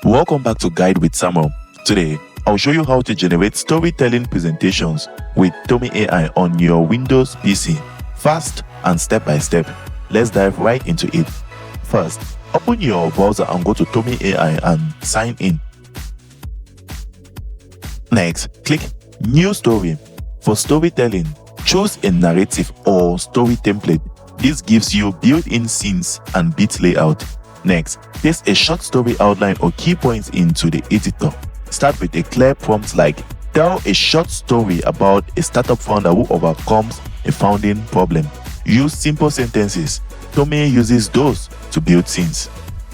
Welcome back to Guide with Samuel. Today, I'll show you how to generate storytelling presentations with Tome AI on your Windows PC. Fast and step by step. Let's dive right into it. First, open your browser and go to Tome AI and sign in. Next, click New Story. For storytelling, choose a narrative or story template. This gives you built-in scenes and bit layout. Next, paste a short story outline or key points into the editor. Start with a clear prompt like, tell a short story about a startup founder who overcomes a founding problem. Use simple sentences. Tome uses those to build scenes.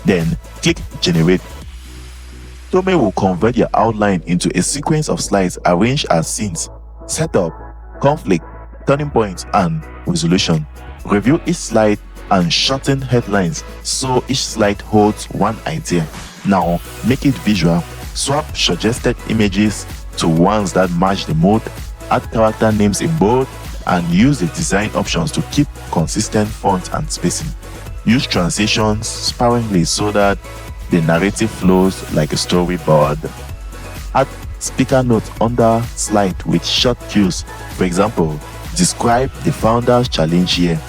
Then, click Generate. Tome will convert your outline into a sequence of slides arranged as scenes, setup, conflict, turning points, and resolution. Review each slide and shorten headlines so each slide holds one idea. Now, make it visual. Swap suggested images to ones that match the mood, add character names in bold, and use the design options to keep consistent font and spacing. Use transitions sparingly so that the narrative flows like a storyboard. Add speaker notes under slide with short cues. For example, describe the founder's challenge here.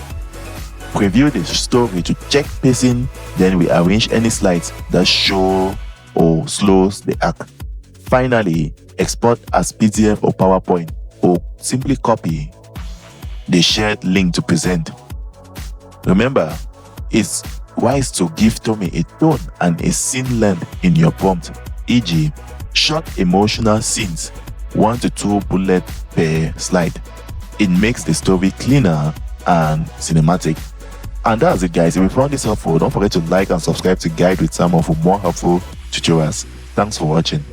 Preview the story to check pacing, then rearrange any slides that show or slows the arc. Finally, export as PDF or PowerPoint, or simply copy the shared link to present. Remember, it's wise to give Tome a tone and a scene length in your prompt, e.g., short emotional scenes, 1 to 2 bullets per slide. It makes the story cleaner and cinematic. And that's it, guys. If you found this helpful, don't forget to like and subscribe to Guide with Samuel for more helpful tutorials. Thanks for watching.